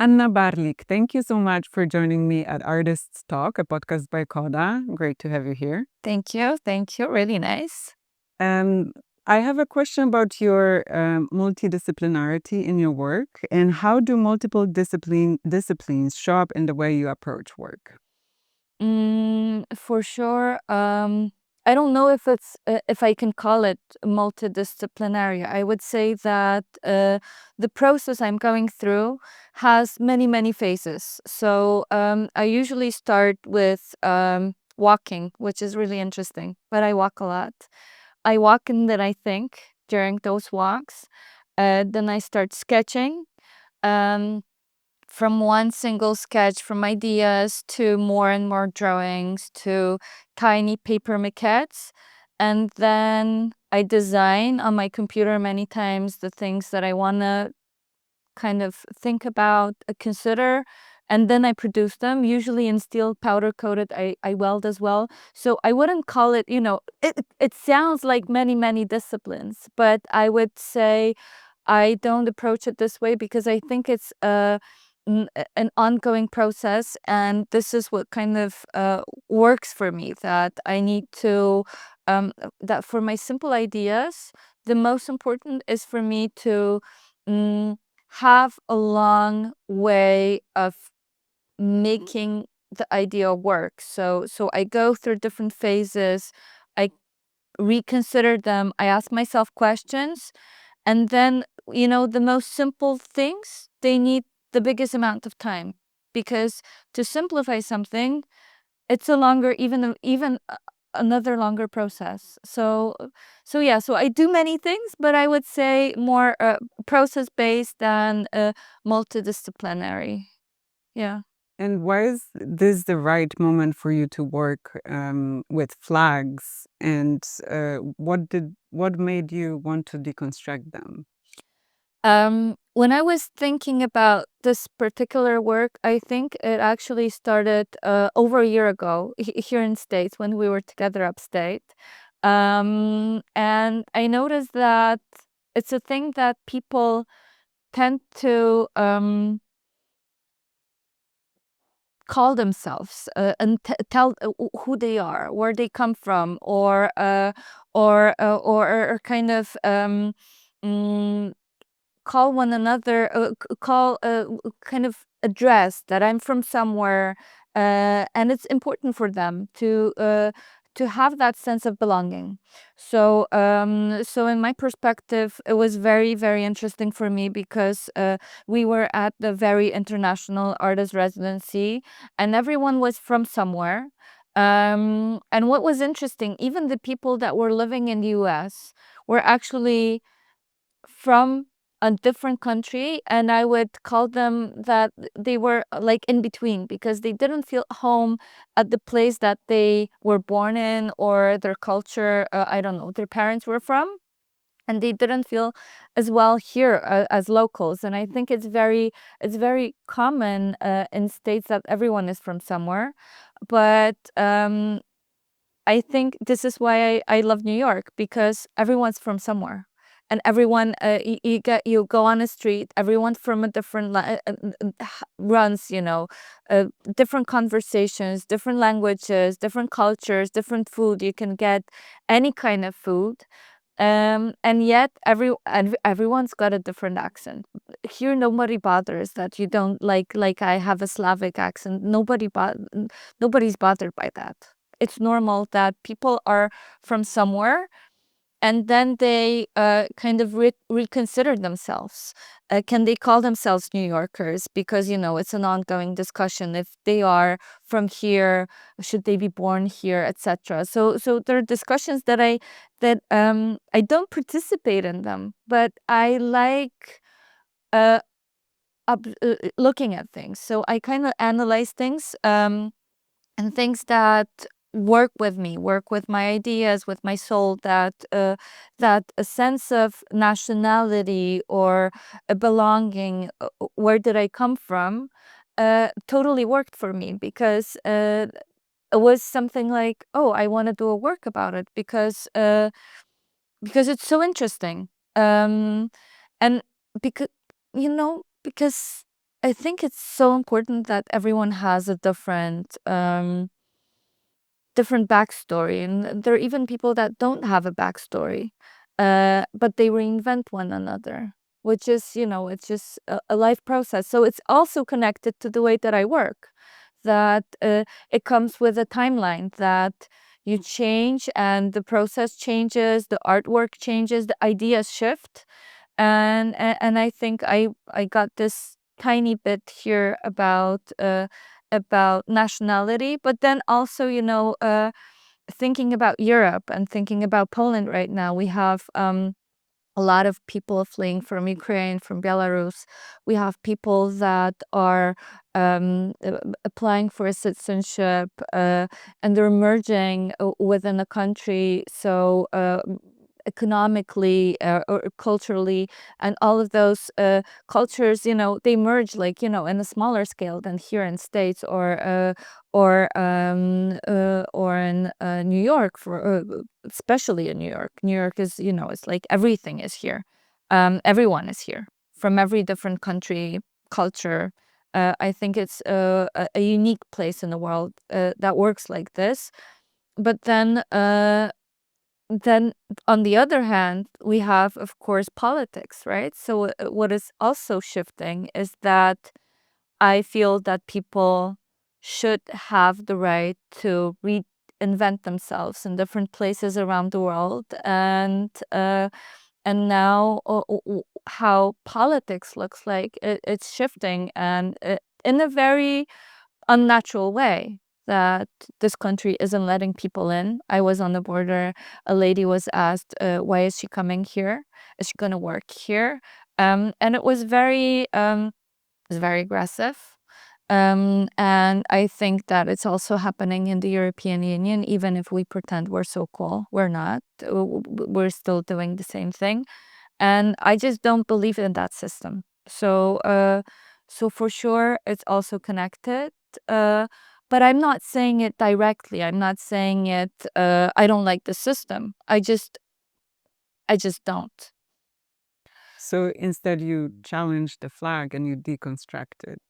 Anna Barlik, thank you so much for joining me at Artists Talk, a podcast by KODA. Great to have you here. Thank you. Thank you. Really nice. Um, I have a question about your multidisciplinarity in your work, and how do multiple disciplines show up in the way you approach work? For sure. I don't know if I can call it multidisciplinary. I would say that the process I'm going through has many phases. So I usually start with walking, which is really interesting. But I walk a lot. I walk and then I think during those walks. Then I start sketching. Um, from one single sketch, from ideas to more and more drawings to tiny paper maquettes. And then I design on my computer many times the things that I want to kind of think about, consider. And then I produce them, usually in steel powder coated. I weld as well. So I wouldn't call it, it sounds like many disciplines, but I would say I don't approach it this way because I think it's an ongoing process. And this is what kind of works for me, that I need to, that for my simple ideas, the most important is for me to mm, have a long way of making the idea work. So I go through different phases. I reconsider them. I ask myself questions. And then, the most simple things, they need the biggest amount of time. Because to simplify something, it's a longer, even another longer process. So yeah, so I do many things, but I would say more process based than multidisciplinary. Yeah. And why is this the right moment for you to work with flags? And what made you want to deconstruct them? When I was thinking about this particular work, I think it actually started over a year ago here in States when we were together upstate. And I noticed that it's a thing that people tend to call themselves tell who they are, where they come from, or kind of mm, call one another, call kind of address that I'm from somewhere, and it's important for them to have that sense of belonging. So in my perspective, it was very interesting for me because we were at the very international artist residency, and everyone was from somewhere. And what was interesting, even the people that were living in the US were actually from a different country, and I would call them that they were like in between because they didn't feel home at the place that they were born in or their culture, I don't know, their parents were from, and they didn't feel as well here as locals. And I think it's very common in states that everyone is from somewhere. But I think this is why I love New York, because everyone's from somewhere. And everyone, you go on a street, everyone from a different runs, different conversations, different languages, different cultures, different food. You can get any kind of food, and yet everyone's got a different accent. Here, nobody bothers that you don't like I have a Slavic accent. Nobody's bothered by that. It's normal that people are from somewhere, and then they kind of reconsider themselves. Can they call themselves New Yorkers? Because it's an ongoing discussion. If they are from here, should they be born here, etc. So there are discussions that I don't participate in them, but I like uh, looking at things. So I kind of analyze things, and things that work with me, work with my ideas, with my soul, that a sense of nationality or a belonging, where did I come from, totally worked for me, because it was something like, oh, I want to do a work about it because it's so interesting. And because because I think it's so important that everyone has a different backstory, and there are even people that don't have a backstory, but they reinvent one another, which is, it's just a life process. So it's also connected to the way that I work, that it comes with a timeline, that you change and the process changes, the artwork changes, the ideas shift. And I think I got this tiny bit here about nationality, but then also, thinking about Europe and thinking about Poland right now, we have a lot of people fleeing from Ukraine, from Belarus. We have people that are applying for a citizenship, and they're merging within a country. So economically or culturally, and all of those cultures, they merge, like, in a smaller scale than here in States, or in New York, for especially in New York. New York is, it's like everything is here. Everyone is here from every different country, culture. I think it's a unique place in the world that works like this. But then on the other hand, we have, of course, politics, right? So what is also shifting is that I feel that people should have the right to reinvent themselves in different places around the world. And now how politics looks like, it's shifting, and in a very unnatural way, that this country isn't letting people in. I was on the border. A lady was asked, why is she coming here? Is she going to work here? And it was very aggressive. And I think that it's also happening in the European Union, even if we pretend we're so cool. We're not. We're still doing the same thing. And I just don't believe in that system. So for sure, it's also connected. Uh, but I'm not saying it directly. I'm not saying it. I don't like the system. I just don't. So instead, you challenge the flag and you deconstruct it.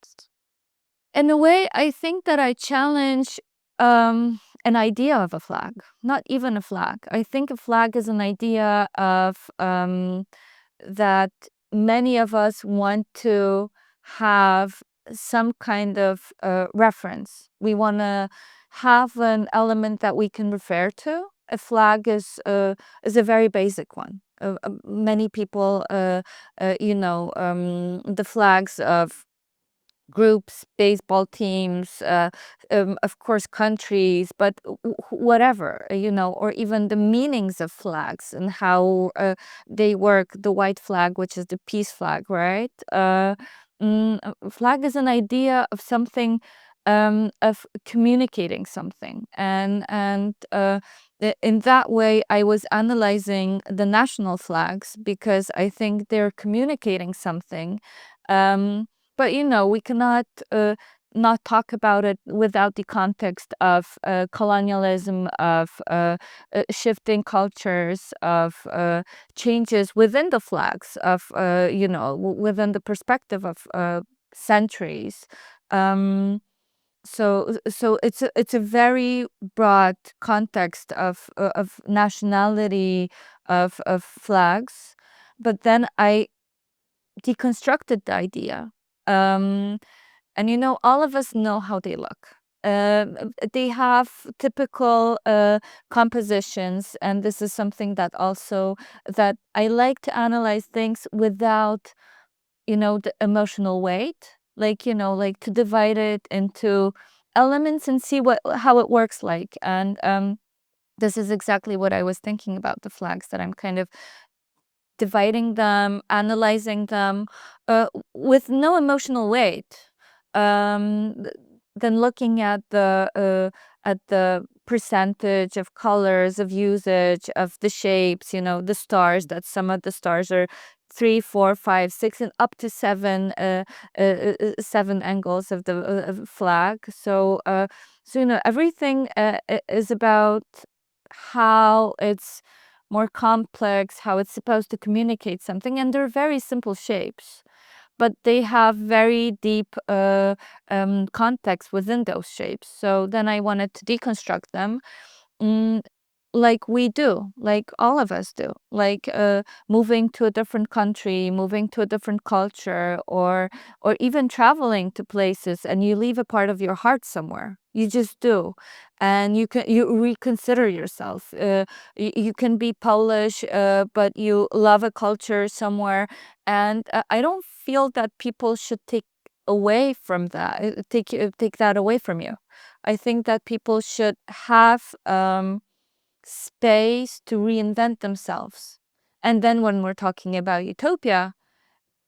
In a way, I think that I challenge an idea of a flag, not even a flag. I think a flag is an idea of that many of us want to have some kind of reference. We want to have an element that we can refer to. A flag is a very basic one. Many people, the flags of groups, baseball teams, of course, countries, but whatever, or even the meanings of flags and how they work. The white flag, which is the peace flag, right? A flag is an idea of something, of communicating something, and in that way, I was analyzing the national flags because I think they're communicating something. But we cannot not talk about it without the context of colonialism, of shifting cultures, of changes within the flags, of within the perspective of centuries. So it's a very broad context of nationality, of flags. But then I deconstructed the idea. And all of us know how they look. They have typical compositions, and this is something that I like to analyze things without, the emotional weight. Like to divide it into elements and see how it works like. And this is exactly what I was thinking about the flags, that I'm kind of dividing them, analyzing them with no emotional weight. Th- then looking at the percentage of colors, of usage, of the shapes, the stars, that some of the stars are 3, 4, 5, 6, and up to seven angles of the flag. So everything is about how it's more complex, how it's supposed to communicate something, and they're very simple shapes. but they have very deep context within those shapes. So then I wanted to deconstruct them, mm, like we do, like all of us do, like moving to a different country, moving to a different culture, or even traveling to places, and you leave a part of your heart somewhere. You just do, and you reconsider yourself. You can be Polish, but you love a culture somewhere, and I don't feel that people should take away from that, take that away from you. I think that people should have space to reinvent themselves. And then when we're talking about utopia,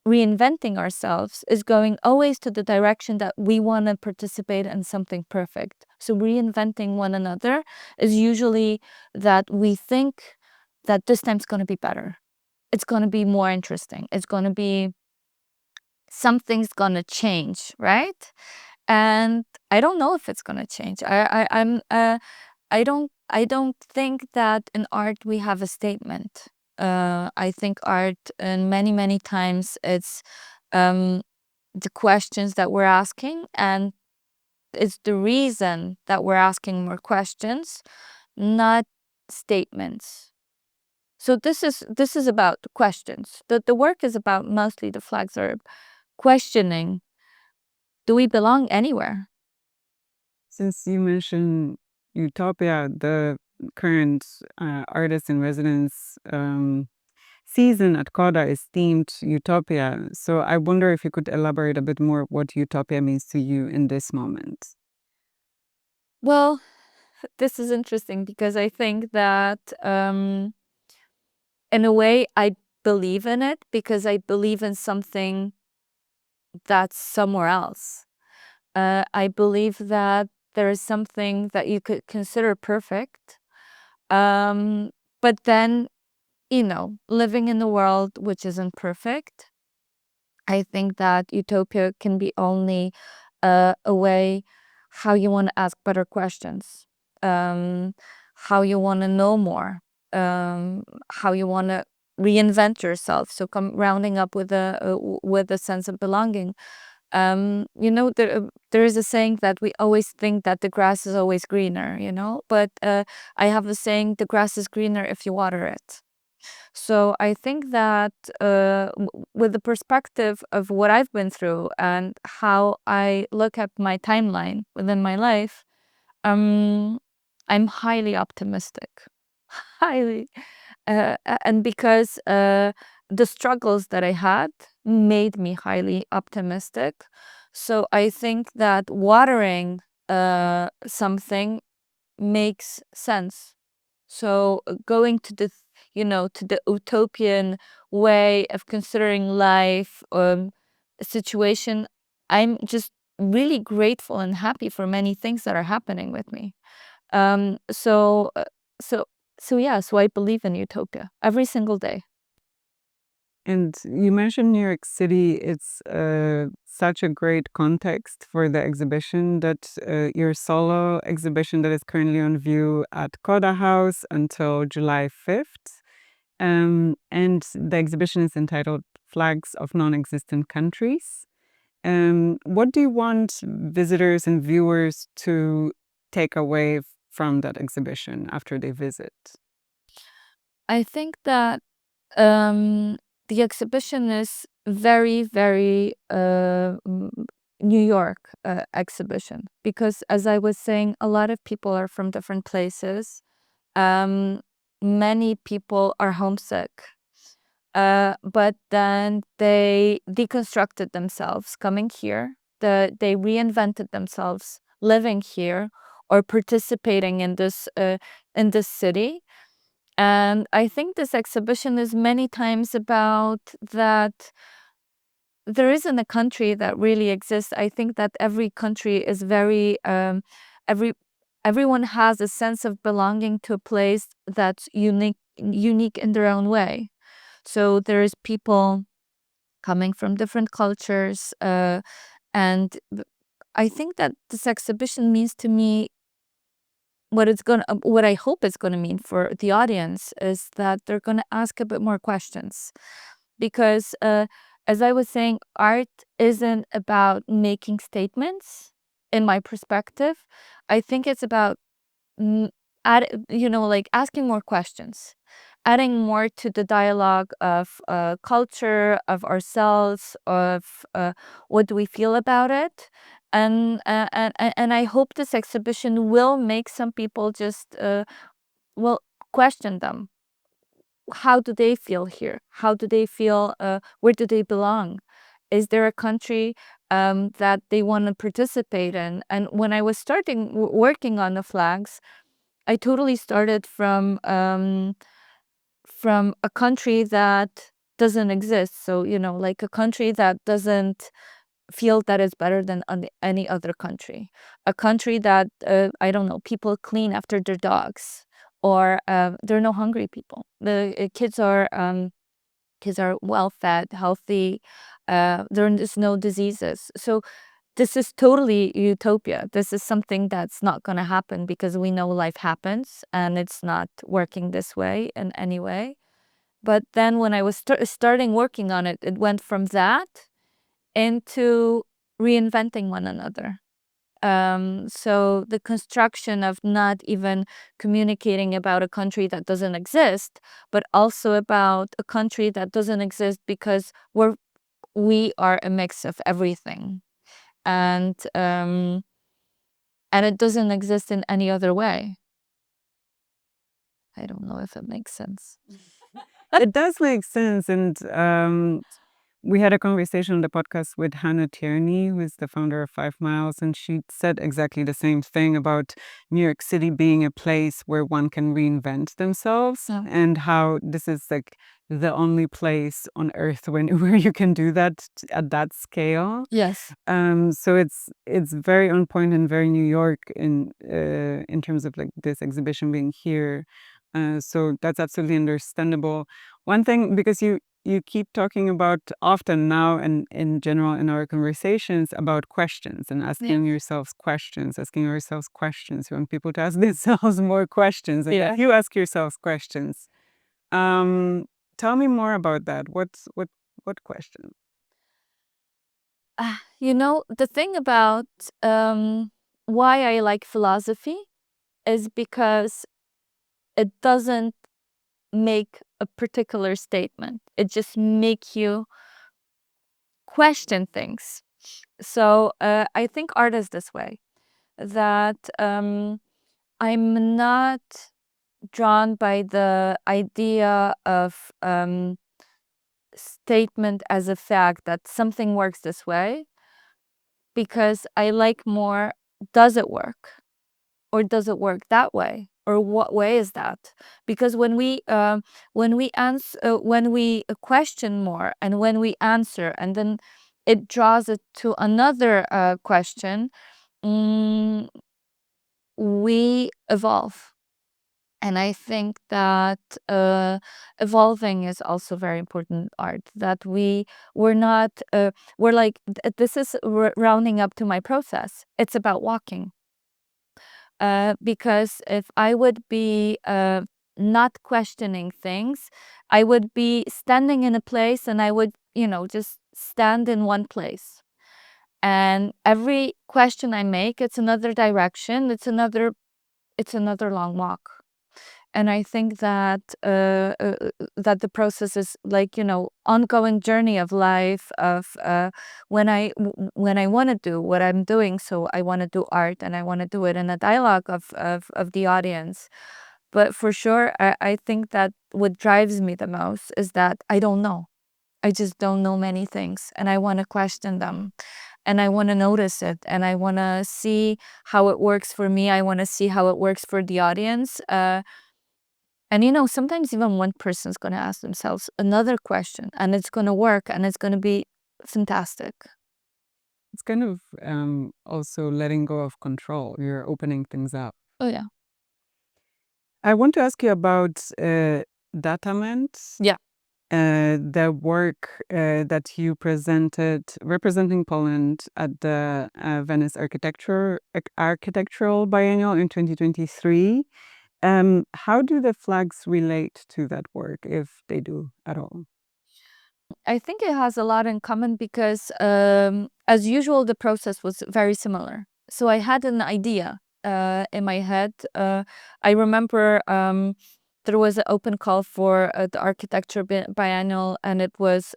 reinventing ourselves is going always to the direction that we want to participate in something perfect. So reinventing one another is usually that we think that this time's going to be better. It's going to be more interesting. It's going to be something's going to change, right? And I don't know if it's going to change. I don't think that in art we have a statement. I think art, and many times it's the questions that we're asking, and it's the reason that we're asking more questions, not statements. So this is about questions. The work is about, mostly the flags are questioning: do we belong anywhere? Since you mentioned utopia, the current artist in residence season at KODA is themed utopia. So I wonder if you could elaborate a bit more what utopia means to you in this moment. Well, this is interesting because I think that in a way I believe in it, because I believe in something that's somewhere else. I believe that there is something that you could consider perfect, but then, living in a world which isn't perfect, I think that utopia can be only a way how you want to ask better questions, um, how you want to know more, how you want to reinvent yourself. So come rounding up with a sense of belonging. There is a saying that we always think that the grass is always greener, but I have a saying: the grass is greener if you water it. So I think that with the perspective of what I've been through and how I look at my timeline within my life, um, I'm highly optimistic. Highly. And because the struggles that I had made me highly optimistic. So I think that watering something makes sense. So going to the utopian way of considering life, situation, I'm just really grateful and happy for many things that are happening with me. Um, so, uh, so, so yeah, so I believe in utopia every single day. And you mentioned New York City. It's such a great context for the exhibition that your solo exhibition that is currently on view at KODA House until July 5th. And the exhibition is entitled Flags of Non-Existent Countries. What do you want visitors and viewers to take away from that exhibition after they visit? I think that um, the exhibition is very New York exhibition, because, as I was saying, a lot of people are from different places. Um, Many people are homesick, but then they deconstructed themselves coming here. They reinvented themselves living here or participating in this city. And I think this exhibition is many times about that there isn't a country that really exists. I think that every country is very every everyone has a sense of belonging to a place that's unique in their own way. So there's people coming from different cultures, and I think that this exhibition means to me what I hope it's gonna mean for the audience is that they're gonna ask a bit more questions, because As I was saying, art isn't about making statements, in my perspective. I think it's about like asking more questions, adding more to the dialogue of culture, of ourselves, of what do we feel about it. And I hope this exhibition will make some people just will question them. How do they feel here? How do they feel? Where do they belong? Is there a country that they want to participate in? And when I was starting working on the flags, I totally started from a country that doesn't exist. So, like a country that doesn't feel that it's better than any other country. A country that, I don't know, people clean after their dogs, or there are no hungry people. The kids are well fed, healthy. There is no diseases. So this is totally utopia. This is something that's not going to happen because we know life happens and it's not working this way in any way. But then when I was starting working on it, it went from that into reinventing one another. So the construction of not even communicating about a country that doesn't exist, but also about a country that doesn't exist because we are a mix of everything, and it doesn't exist in any other way. I don't know if it makes sense. It does make sense. And we had a conversation on the podcast with Hannah Tierney, who is the founder of 5 Miles, and she said exactly the same thing about New York City being a place where one can reinvent themselves, Yeah. and how this is like the only place on earth where you can do that at that scale. Yes. So it's very on point and very New York in terms of like this exhibition being here. So that's absolutely understandable. One thing, because you keep talking about often now and in general in our conversations about questions and asking yourselves questions, asking ourselves questions. You want people to ask themselves more questions. And Yeah. you ask yourselves questions. Tell me more about that. What question? The thing about why I like philosophy is because it doesn't make a particular statement. It just makes you question things. So I think art is this way, that I'm not drawn by the idea of statement as a fact that something works this way, because I like more, does it work? Or does it work that way? Or what way is that? Because when we question more, and when we answer, and then it draws it to another question, mm, we evolve. And I think that evolving is also very important in art. That we're not we're like this is rounding up to my process. It's about walking. Because if I would be not questioning things, I would be standing in a place, and I would, just stand in one place. And every question I make, it's another direction, it's another long walk. And I think that that the process is like, ongoing journey of life, of when I want to do what I'm doing. So I want to do art, and I want to do it in a dialogue of the audience. But for sure, I think that what drives me the most is that I don't know. I just don't know many things, and I want to question them, and I want to notice it, and I want to see how it works for me. I want to see how it works for the audience. And sometimes even one person's going to ask themselves another question, and it's going to work, and it's going to be fantastic. It's kind of also letting go of control. You're opening things up. Oh, yeah. I want to ask you about Datament. Yeah. The work that you presented representing Poland at the Venice Architectural Biennial in 2023. How do the flags relate to that work, if they do at all? I think it has a lot in common because, as usual, the process was very similar. So I had an idea in my head. I remember there was an open call for the architecture biennial, and it was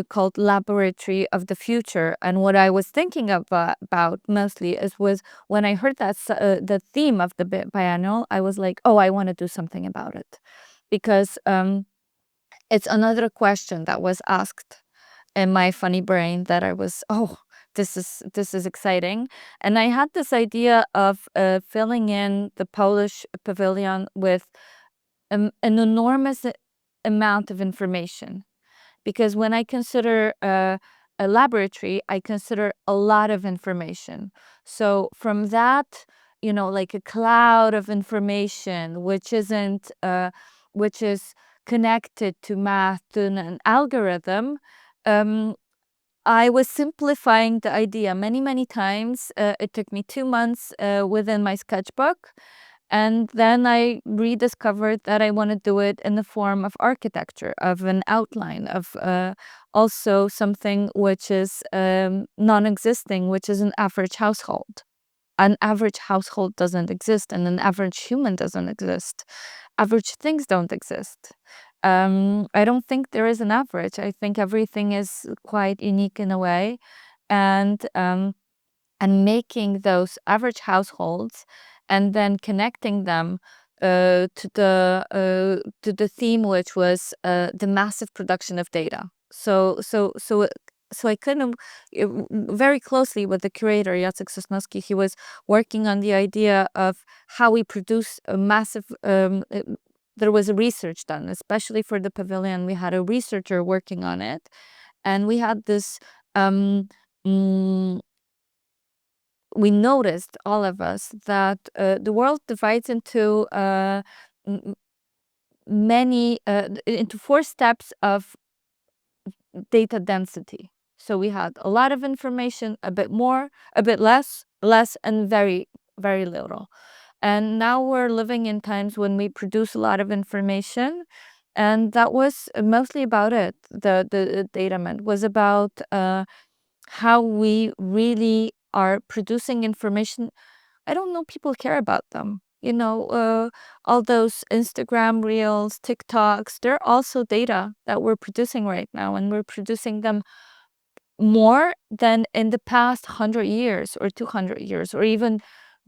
called Laboratory of the Future. And what I was thinking about mostly was when I heard that the theme of the biennial, I was like, oh, I want to do something about it because. It's another question that was asked in my funny brain that I was, oh, this is exciting. And I had this idea of filling in the Polish pavilion with an enormous amount of information. Because when I consider a laboratory, I consider a lot of information. So from that, like a cloud of information, which is connected to math, to an algorithm, um, I was simplifying the idea many, many times. It took me 2 months within my sketchbook. And then I rediscovered that I want to do it in the form of architecture, of an outline, of also something which is non existing, which is an average household. An average household doesn't exist, and an average human doesn't exist. Average things don't exist. I don't think there is an average. I think everything is quite unique in a way. And making those average households and then connecting them to the theme, which was the massive production of data. So I kind of very closely with the curator Jacek Sosnowski. He was working on the idea of how we produce a massive. There was a research done, especially for the pavilion. We had a researcher working on it, and we had this. Um, mm, we noticed, all of us, that the world divides into m- many into 4 steps of data density. So we had a lot of information, a bit more, a bit less, less, and very, very little. And now we're living in times when we produce a lot of information, and that was mostly about it. The data meant was about how we really are producing information. I don't know, people care about them. All those Instagram reels, TikToks, they're also data that we're producing right now, and we're producing them more than in the past 100 years or 200 years or even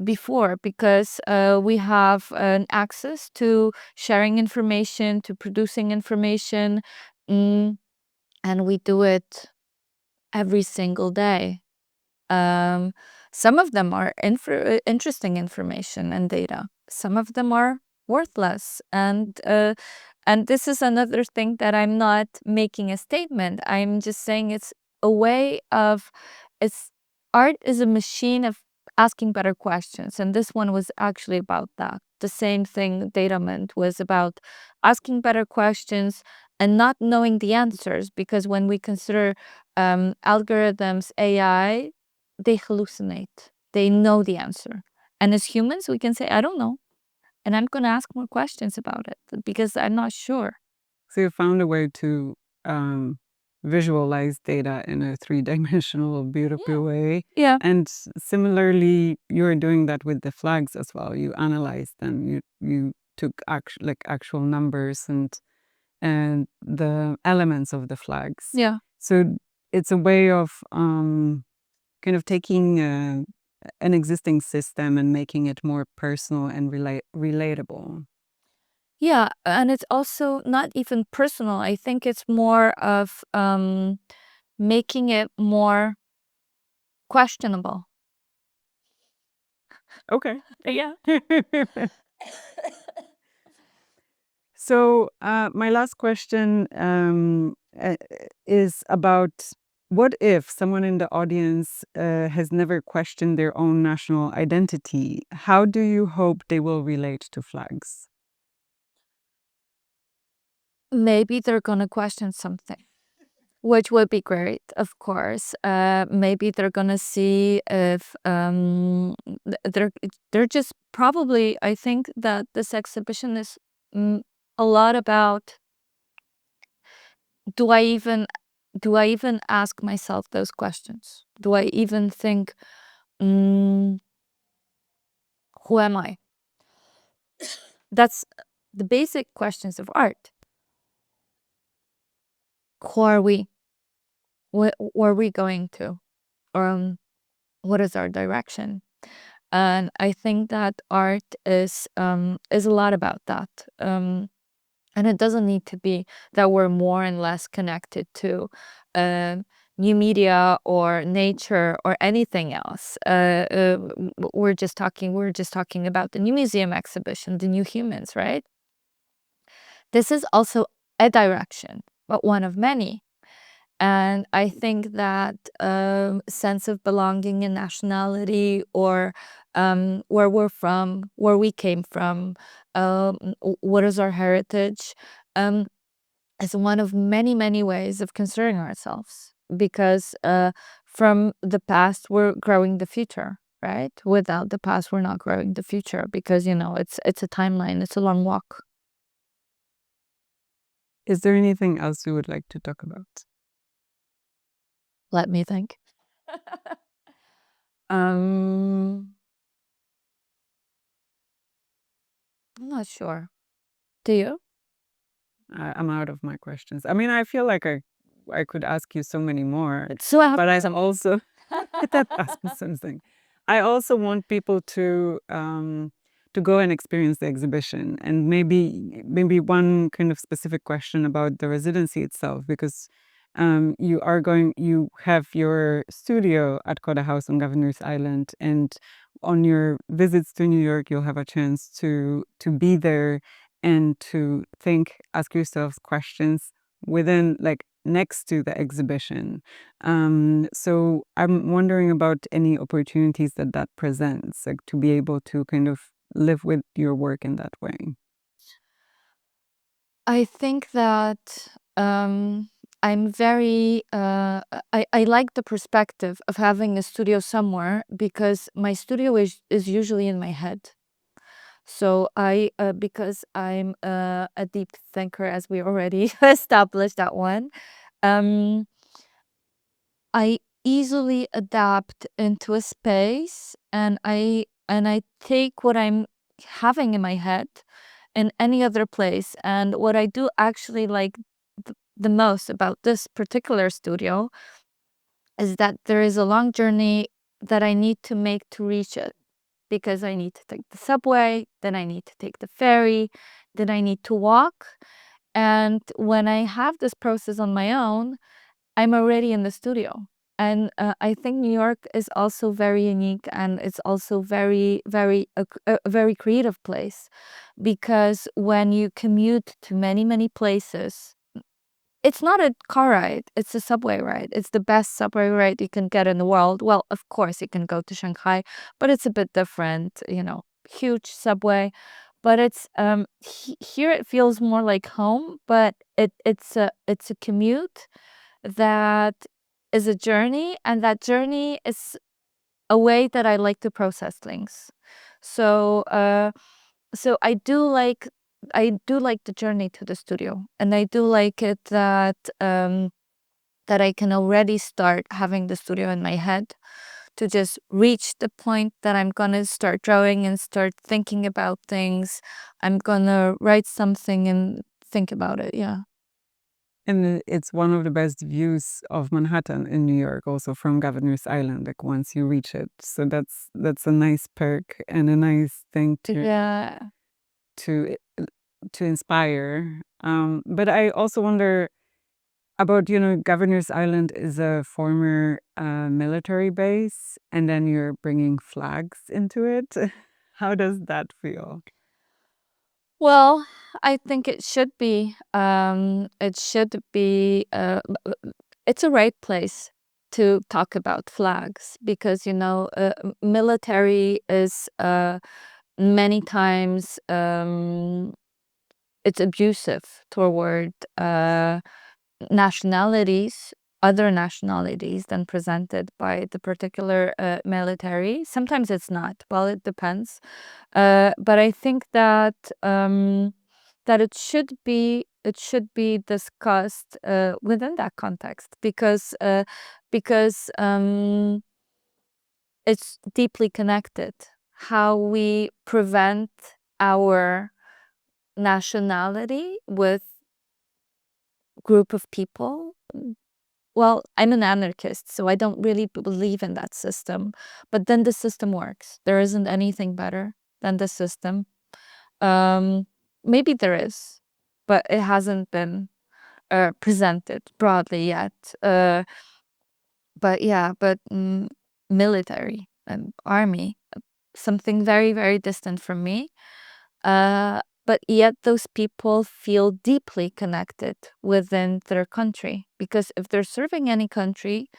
before, because we have an access to sharing information, to producing information, mm, and we do it every single day. Um, some of them are interesting information and data. Some of them are worthless. And this is another thing that I'm not making a statement. I'm just saying it's a way of it's art is a machine of asking better questions. And this one was actually about that. The same thing data meant was about asking better questions and not knowing the answers, because when we consider algorithms, AI, they hallucinate. They know the answer. And as humans, we can say, I don't know. And I'm going to ask more questions about it because I'm not sure. So you found a way to visualize data in a three-dimensional, beautiful way. Yeah. And similarly, you're doing that with the flags as well. You analyzed them. You took actual numbers and the elements of the flags. Yeah. So it's a way of kind of taking an existing system and making it more personal and relatable. Yeah. And it's also not even personal. I think it's more of making it more questionable. Okay. Yeah. So my last question is about what if someone in the audience has never questioned their own national identity? How do you hope they will relate to flags? Maybe they're going to question something, which would be great, of course. Maybe they're gonna see if they're just probably. I think that this exhibition is mm, a lot about do I even ask myself those questions? Do I even think, who am I? That's the basic questions of art. Who are we? Where are we going to? What is our direction? And I think that art is a lot about that. And it doesn't need to be that we're more and less connected to new media or nature or anything else. We're just talking about the new museum exhibition, the new humans, right? This is also a direction, but one of many. And I think that sense of belonging and nationality, or where we're from, where we came from, what is our heritage, um, is one of many, many ways of considering ourselves. Because from the past, we're growing the future, right? Without the past, we're not growing the future, because, it's a timeline, it's a long walk. Is there anything else you would like to talk about? Let me think. I'm not sure. Do you? I'm out of my questions. I mean, I feel like I could ask you so many more, So I have but I'm some. also that ask me something. I also want people to go and experience the exhibition, and maybe one kind of specific question about the residency itself, because you have your studio at KODA House on Governor's Island, and on your visits to New York, you'll have a chance to be there and to ask yourselves questions within, like, next to the exhibition. So I'm wondering about any opportunities that presents, like to be able to kind of live with your work in that way. I think that I'm very I like the perspective of having a studio somewhere, because my studio is usually in my head. So I because I'm a deep thinker, as we already established that one. um I easily adapt into a space, and I take what I'm having in my head in any other place. And what I do actually like the most about this particular studio is that there is a long journey that I need to make to reach it, because I need to take the subway, then I need to take the ferry, then I need to walk. And when I have this process on my own, I'm already in the studio. And I think New York is also very unique, and it's also very, very a very creative place, because when you commute to many, many places, it's not a car ride, it's a subway ride. It's the best subway ride you can get in the world. Well, of course, you can go to Shanghai, but it's a bit different, huge subway. But it's here it feels more like home, but it's a commute that is a journey, and that journey is a way that I like to process things. So so I do like the journey to the studio, and I do like it that I can already start having the studio in my head, to just reach the point that I'm gonna start drawing and start thinking about things. I'm gonna write something and think about it. Yeah. And it's one of the best views of Manhattan in New York, also from Governor's Island, like once you reach it. So that's a nice perk and a nice thing Yeah. to to inspire. But I also wonder about, Governor's Island is a former military base, and then you're bringing flags into it. How does that feel? Well, I think it should be. It's a right place to talk about flags, because military is many times it's abusive toward nationalities, other nationalities than presented by the particular military. Sometimes it's not. Well, it depends. But I think that it should be it should be discussed within that context, because it's deeply connected. How we prevent our nationality with group of people. Well, I'm an anarchist, so I don't really believe in that system. But then the system works. There isn't anything better than the system. Maybe there is, but it hasn't been presented broadly yet. But yeah, military and army, something very, very distant from me. But yet those people feel deeply connected within their country, because if they're serving any country,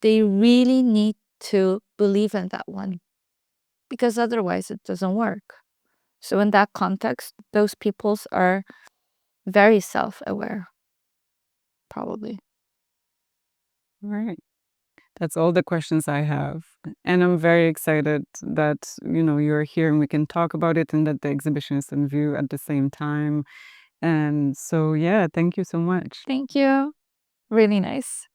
they really need to believe in that one, because otherwise it doesn't work. So in that context, those peoples are very self-aware, probably. All right. That's all the questions I have. And I'm very excited that, you're here and we can talk about it and that the exhibition is in view at the same time. And so, yeah, thank you so much. Thank you. Really nice.